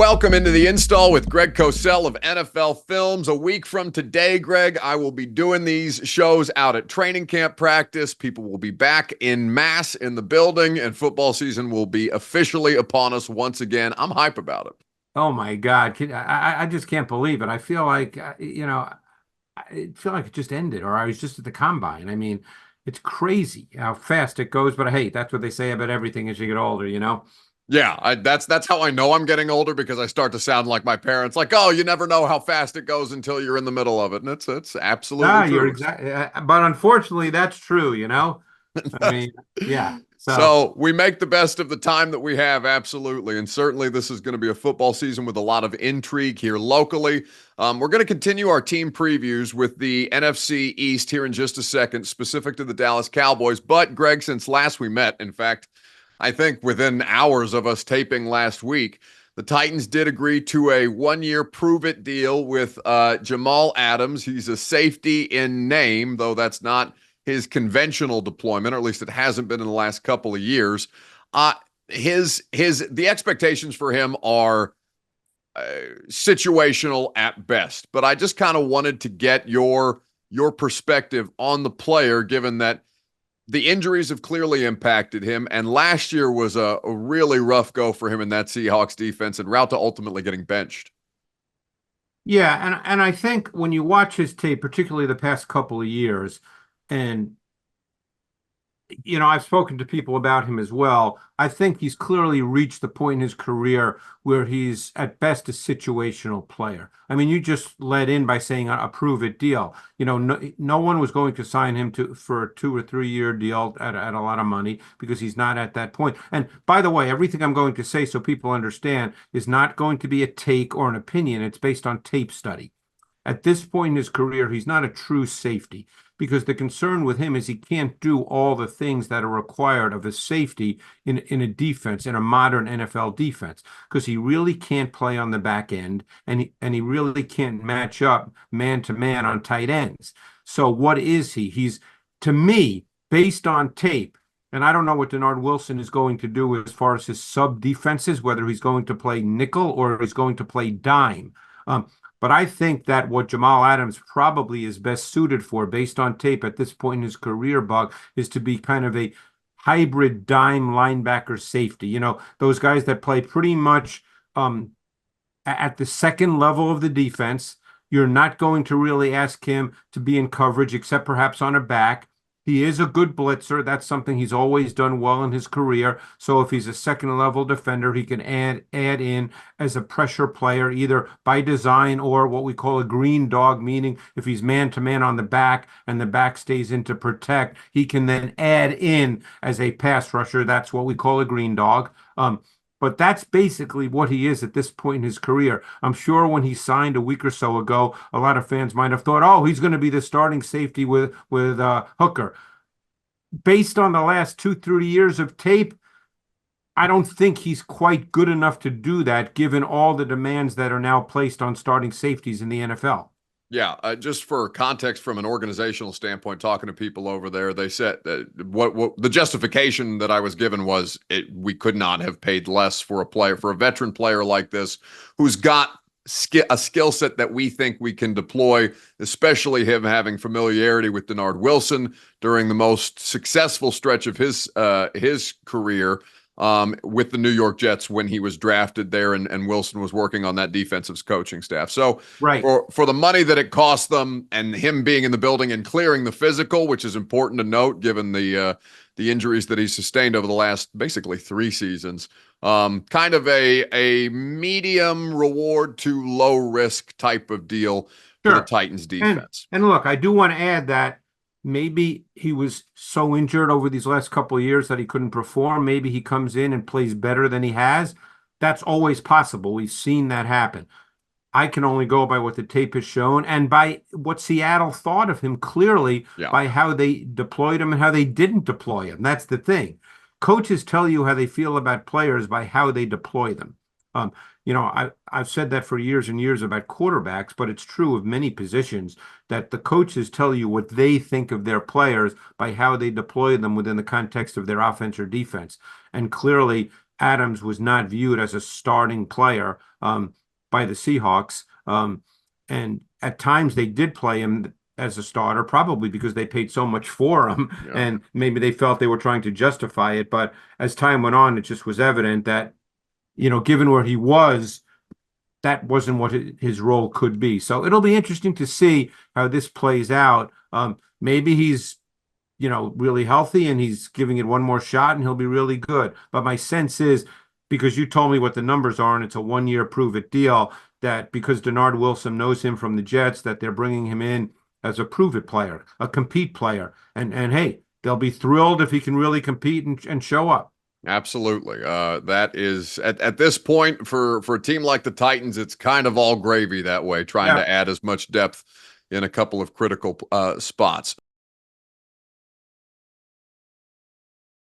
Welcome into the install with Greg Cosell of NFL Films. A week from today, Greg, I will be doing these shows out at training camp practice. People will be back in mass in the building, and football season will be officially upon us once again. I'm hype about it. Oh my God. I just can't believe it. I feel like, I feel like it just ended, or I was just at the combine. I mean, it's crazy how fast it goes, but hey, that's what they say about everything as you get older. Yeah, that's how I know I'm getting older, because I start to sound like my parents, like, oh, you never know how fast it goes until you're in the middle of it. And it's absolutely No, you're true. exactly, but unfortunately, that's true. I mean, yeah. So, So we make the best of the time that we have, absolutely. And certainly this is going to be a football season with a lot of intrigue here locally. We're going to continue our team previews with the NFC East here in just a second, specific to the Dallas Cowboys. But, Greg, since last we met, in fact, I think within hours of us taping last week, the Titans did agree to a one-year prove-it deal with Jamal Adams. He's a safety in name, though that's not his deployment, or at least it hasn't been in the last couple of years. The expectations for him are situational at best, but I just kind of wanted to get your perspective on the player, given that the injuries have clearly impacted him, and last year was a really rough go for him in that Seahawks defense, and route to ultimately getting benched. yeah, and I think when you watch his tape, particularly the past couple of years, and I've spoken to people about him as well. I think he's clearly reached the point in his career where he's at best a situational player. I mean, you just led in by saying a prove-it deal. No one was going to sign him for a 2 or 3 year deal at a lot of money because he's not at that point. And by the way, everything I'm going to say, so people understand, is not going to be a take or an opinion. It's based on tape study. At this point in his career, he's not a true safety, because the concern with him is he can't do all the things that are required of a safety in a defense, in a modern NFL defense, because he really can't play on the back end, and he really can't match up man to man on tight ends. So what is he? He's, to me, based on tape, and I don't know what Denard Wilson is going to do as far as his sub defenses, whether he's going to play nickel or he's going to play dime. But I think that what Jamal Adams probably is best suited for, based on tape at this point in his career, Buck, is to be kind of a hybrid dime linebacker safety. Those guys that play pretty much at the second level of the defense. You're not going to really ask him to be in coverage, except perhaps on a back. He is a good blitzer. That's something he's always done well in his career. So if he's a second level defender, he can add in as a pressure player, either by design or what we call a green dog, meaning if he's man to man on the back and the back stays in to protect, he can then add in as a pass rusher. That's what we call a green dog. But that's basically what he is at this point in his career. I'm sure when he signed a week or so ago, a lot of fans might have thought, oh, he's going to be the starting safety with Hooker. Based on the last 2, 3 years of tape, I don't think he's quite good enough to do that, given all the demands that are now placed on starting safeties in the NFL. Yeah, just for context from an organizational standpoint, talking to people over there, they said that what the justification that I was given was we could not have paid less for a veteran player like this, who's got a skill set that we think we can deploy, especially him having familiarity with Denard Wilson during the most successful stretch of his career. With the New York Jets when he was drafted there, and Wilson was working on that defensive coaching staff. So Right. for the money that it cost them, and him being in the building and clearing the physical, which is important to note given the injuries that he's sustained over the last basically 3 seasons, kind of a medium reward to low risk type of deal for the Sure. Titans And defense. and look, I do want to add that maybe he was so injured over these last couple of years that he couldn't perform. Maybe he comes in and plays better than he has. That's always possible. We've seen that happen. I can only go by what the tape has shown and by what Seattle thought of him, clearly, Yeah. by how they deployed him and how they didn't deploy him. That's the thing. Coaches tell you how they feel about players by how they deploy them. Um, I've said that for years and years about quarterbacks, but it's true of many positions that the coaches tell you what they think of their players by how they deploy them within the context of their offense or defense. And clearly, Adams was not viewed as a starting player by the Seahawks. And at times they did play him as a starter, probably because they paid so much for him, Yeah. and maybe they felt they were trying to justify it. But as time went on, it just was evident that, given where he was, that wasn't what his role could be. So it'll be interesting to see how this plays out. Maybe he's, really healthy and he's giving it one more shot and he'll be really good. But my sense is, because you told me what the numbers are and it's a 1-year prove it deal, that because Denard Wilson knows him from the Jets, that they're bringing him in as a prove it player, a compete player. And hey, they'll be thrilled if he can really compete and show up. Absolutely. That is at this point for a team like the Titans, it's kind of all gravy that way, trying to add as much depth in a couple of critical spots.